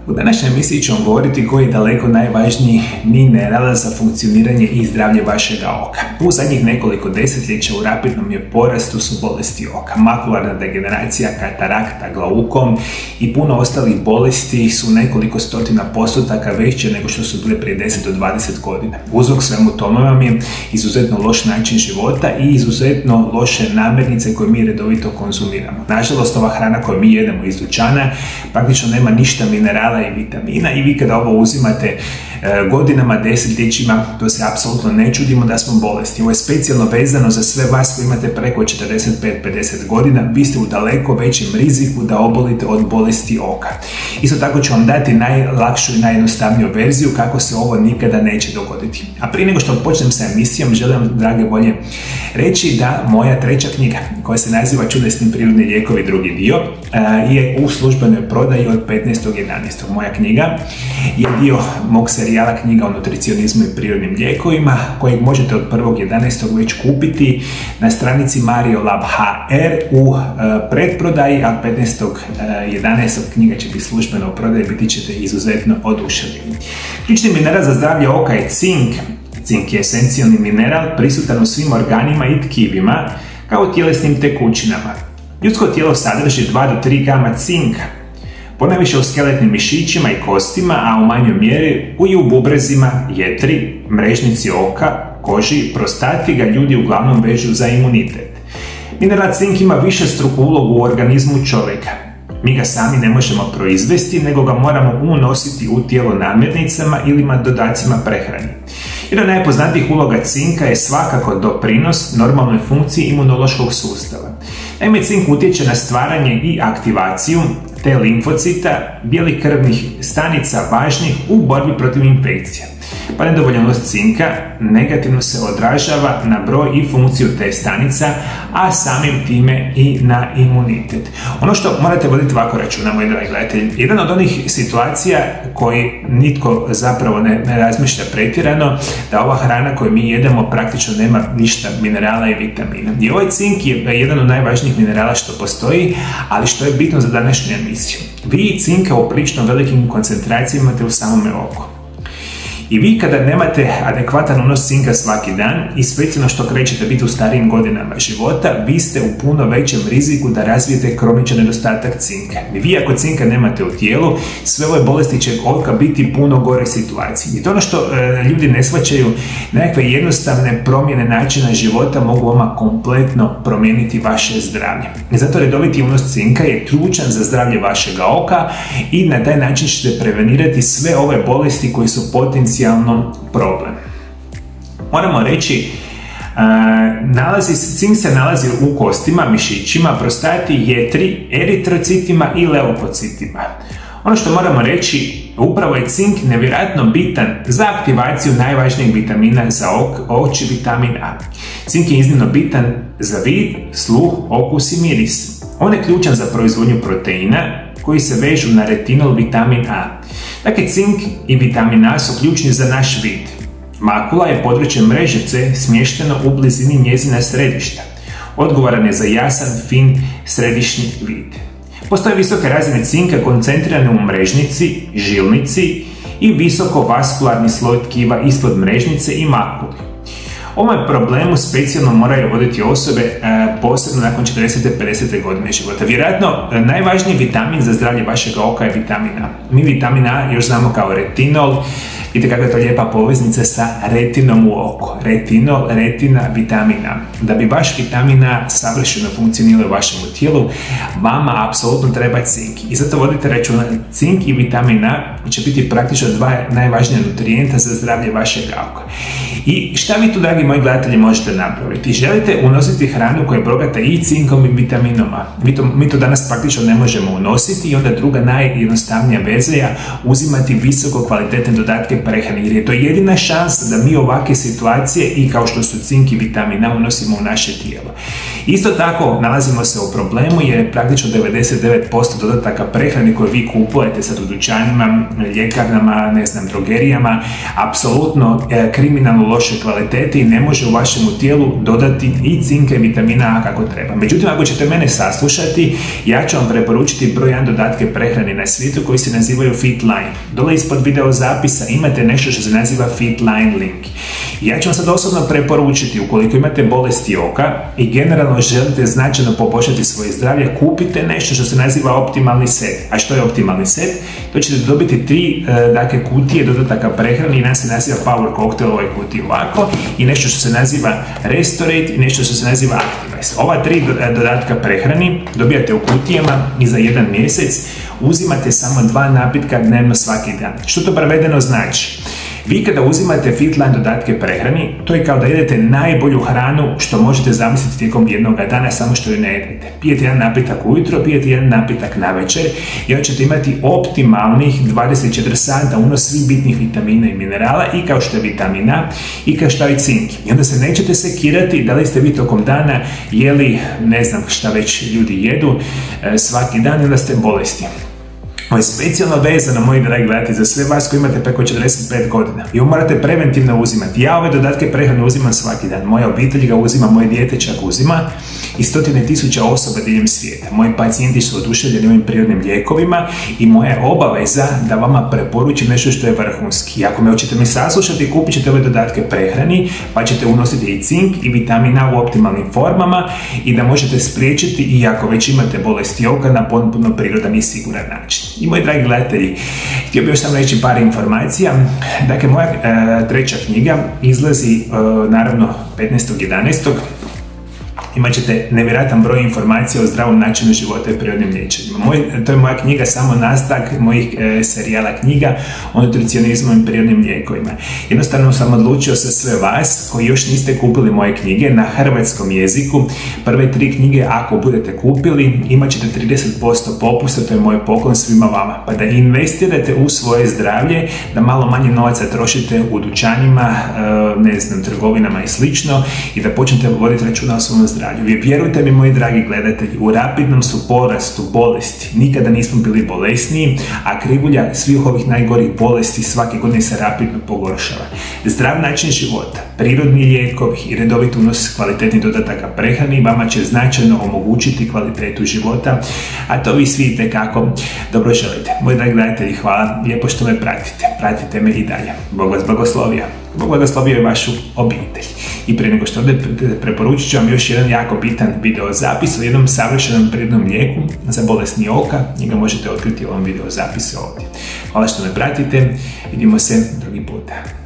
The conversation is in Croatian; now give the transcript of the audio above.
U današnjoj emisiji ću vam govoriti koji je daleko najvažniji mineral za funkcioniranje i zdravlje vašega oka. U zadnjih nekoliko desetljeća u rapidnom je porastu su bolesti oka. Makularna degeneracija, katarakta, glaukom i puno ostalih bolesti su nekoliko stotina postotaka veće nego što su bile prije 10 do 20 godina. Uzrok svemu tome vam je izuzetno loš način života i izuzetno loše namirnice koje mi redovito konzumiramo. Nažalost, ova hrana koju mi jedemo iz dućana praktično nema ništa minerala i vitamina i vi kada ovo uzimate godinama, desetljećima, to se apsolutno ne čudimo da smo bolesti. Ovo je specijalno vezano za sve vas koji imate preko 45-50 godina, vi ste u daleko većem riziku da obolite od bolesti oka. Isto tako ću vam dati najlakšu i najjednostavniju verziju kako se ovo nikada neće dogoditi. A prije nego što počnem sa emisijom, želim vam, drage volje, reći da moja treća knjiga, koja se naziva Čudesni prirodni lijekovi, drugi dio, je u službenoj prodaji od 15.11. Moja knjiga je dio mog serijala knjiga o nutricionizmu i prirodnim lijekovima, kojeg možete od 1.11. već kupiti na stranici Mario Lab HR u predprodaji, a 15.11. knjiga će biti službeno u prodaji, biti ćete izuzetno oduševljeni. Ključni mineral za zdravlje oka je cink. Cink je esencijalni mineral prisutan u svim organima i tkivima, kao u tjelesnim tekućinama. Ljudsko tijelo sadrži 2 do 3 grama cinka, ponajviše u skeletnim mišićima i kostima, a u manjoj mjeri i u bubrezima, jetri, mrežnici oka, koži, prostati ga ljudi uglavnom vežu za imunitet. Mineral cink ima višestruku ulogu u organizmu čovjeka. Mi ga sami ne možemo proizvesti, nego ga moramo unositi u tijelo namirnicama ili dodacima prehrani. Jedna od najpoznatijih uloga cinka je svakako doprinos normalnoj funkciji imunološkog sustava. Naime, cink utječe na stvaranje i aktivaciju te limfocita, bijelih krvnih stanica važnih u borbi protiv infekcija. Pa nedovoljnost cinka negativno se odražava na broj i funkciju te stanica, a samim time i na imunitet. Ono što morate voditi ovako računa, moji dragi gledatelji, jedan od onih situacija koji nitko zapravo ne razmišlja pretjerano, da ova hrana koju mi jedemo praktično nema ništa minerala i vitamina. I ovaj cink je jedan od najvažnijih minerala što postoji, ali što je bitno za današnju emisiju. Vi cinka u prilično velikim koncentracijama imate u samome oku. I vi kada nemate adekvatan unos cinka svaki dan i specijalno što krećete biti u starijim godinama života, vi ste u puno većem riziku da razvijete kroničan nedostatak cinka. I vi ako cinka nemate u tijelu, sve ove bolesti će oka biti puno gore situaciji. I to ono što ljudi ne shvaćaju, nekakve jednostavne promjene načina života mogu vama kompletno promijeniti vaše zdravlje. I zato redoviti unos cinka je ključan za zdravlje vašega oka i na taj način ćete prevenirati sve ove bolesti koji su potencijalno problem. Moramo reći, cink se nalazi u kostima, mišićima, prostati, jetri, eritrocitima i leukocitima. Ono što moramo reći, upravo je cink nevjerojatno bitan za aktivaciju najvažnijeg vitamina za oči, vitamin A. Cink je iznimno bitan za vid, sluh, okus i miris. On je ključan za proizvodnju proteina koji se vežu na retinol, vitamin A. Dakle, cink i vitamin A su ključni za naš vid. Makula je područje mrežice smješteno u blizini njezina središta. Odgovoran je za jasan, fin, središnji vid. Postoje visoke razine cinka koncentrirane u mrežnici, žilnici i visoko vaskularni sloj tkiva ispod mrežnice i makuli. Ovom problemu specijalno moraju voditi osobe posebno nakon 40-50 godine života. Vjerojatno najvažniji vitamin za zdravlje vašeg oka je vitamin A. Mi vitamin A još znamo kao retinol. Vidite kakva je to lijepa poveznica sa retinom u oku. Retinol, retina, vitamin A. Da bi vaš vitamin A savršeno funkcionirao u vašem tijelu, vama apsolutno treba cink. I zato vodite računa, cink i vitamin A će biti praktično 2 najvažnija nutrijenta za zdravlje vašeg oka. I šta vi tu, dragi moji gledatelji, možete napraviti? Želite unositi hranu koja je bogata i cinkom i vitaminom A. Mi to danas praktično ne možemo unositi i onda druga najjednostavnija verzija uzimati visoko kvalitetne dodatke prehrani, jer je to jedina šansa da mi ovakve situacije i kao što su cink i vitamin A unosimo u naše tijelo. Isto tako nalazimo se u problemu jer praktično 99% dodataka prehrani koje vi kupujete sad u dućanima, ljekarnama, ne znam, drogerijama, apsolutno kriminalno loše kvalitete i ne može u vašem tijelu dodati i cinka i vitamina A kako treba. Međutim, ako ćete mene saslušati, ja ću vam preporučiti broj 1 dodatke prehrani na svijetu koji se nazivaju Fitline. Dole ispod video zapisa imate nešto što se naziva Fitline link. Ja ću vam sad osobno preporučiti, ukoliko imate bolesti oka i generalno želite značajno poboljšati svoje zdravlje, kupite nešto što se naziva optimalni set. A što je optimalni set? To ćete dobiti 3 kutije dodataka prehrani, jedan se naziva Power Cocktail, ovoj kutiji ovako, i nešto što se naziva Restorate i nešto što se naziva Activise. Ova 3 dodatka prehrani dobijate u kutijama i za 1 mjesec uzimate samo 2 napitka dnevno svaki dan. Što to prevedeno znači? Vi kada uzimate Fitline dodatke prehrani, to je kao da jedete najbolju hranu što možete zamisliti tijekom jednog dana, samo što ju ne jedete. Pijete jedan napitak ujutro, pijete jedan napitak navečer i onda ćete imati optimalnih 24 sata unos svih bitnih vitamina i minerala, i kao što je vitamin A i kao što je cink. I onda se nećete sekirati da li ste vi tokom dana jeli, ne znam šta već ljudi jedu svaki dan i onda ste bolesti. Ovo je specijalno vezano, moji dragi gledatelji, za sve vas koji imate preko 45 godina. I ovo morate preventivno uzimati. Ja ove dodatke prehrane uzimam svaki dan. Moja obitelj ga uzima, moje dijete čak uzima i 100.000 osoba diljem svijeta. Moji pacijenti su oduševljeni ovim prirodnim lijekovima i moja je obaveza da vama preporučim nešto što je vrhunski. I ako me hoćete mi saslušati, kupit ćete ove dodatke prehrani, pa ćete unositi i cink i vitamin A u optimalnim formama i da možete spriječiti, i ako već imate bolesti oka, na potpuno prirodan i siguran način. I moji dragi gledatelji, htio bih još samo reći par informacija. Dakle, moja 3. knjiga izlazi naravno 15.11. Imat ćete nevjerojatan broj informacija o zdravom načinu života i prirodnim liječenjima. To je moja knjiga, samo nastavak mojih serijala knjiga o nutricionizmu i prirodnim lijekovima. Jednostavno sam odlučio sa sve vas koji još niste kupili moje knjige na hrvatskom jeziku. Prve 3 knjige, ako budete kupili, imat ćete 30% popusta, to je moj poklon svima vama. Pa da investirate u svoje zdravlje, da malo manje novaca trošite u dućanima, ne znam, trgovinama i slično, i da počnete voditi računa o svom zdravlju. Vjerujte mi, moji dragi gledatelji, u rapidnom su porastu bolesti. Nikada nismo bili bolesniji, a krivulja svih ovih najgorih bolesti svake godine se rapidno pogoršava. Zdrav način života, prirodni lijekovi i redovit unos kvalitetnih dodataka prehrani vama će značajno omogućiti kvalitetu života, a to vi svi itekako dobro želite. Moji dragi gledatelji, hvala lijepo što me pratite. Pratite me i dalje. Bog vas blagoslovio. Bog blagoslovio i vašu obitelj. I prije nego što ovdje preporučit ću vam još jedan jako bitan video zapis o jednom savršenom prirodnom lijeku za bolesni oka. Njega možete otkriti u ovom video zapisu ovdje. Hvala što me pratite. Vidimo se drugi puta.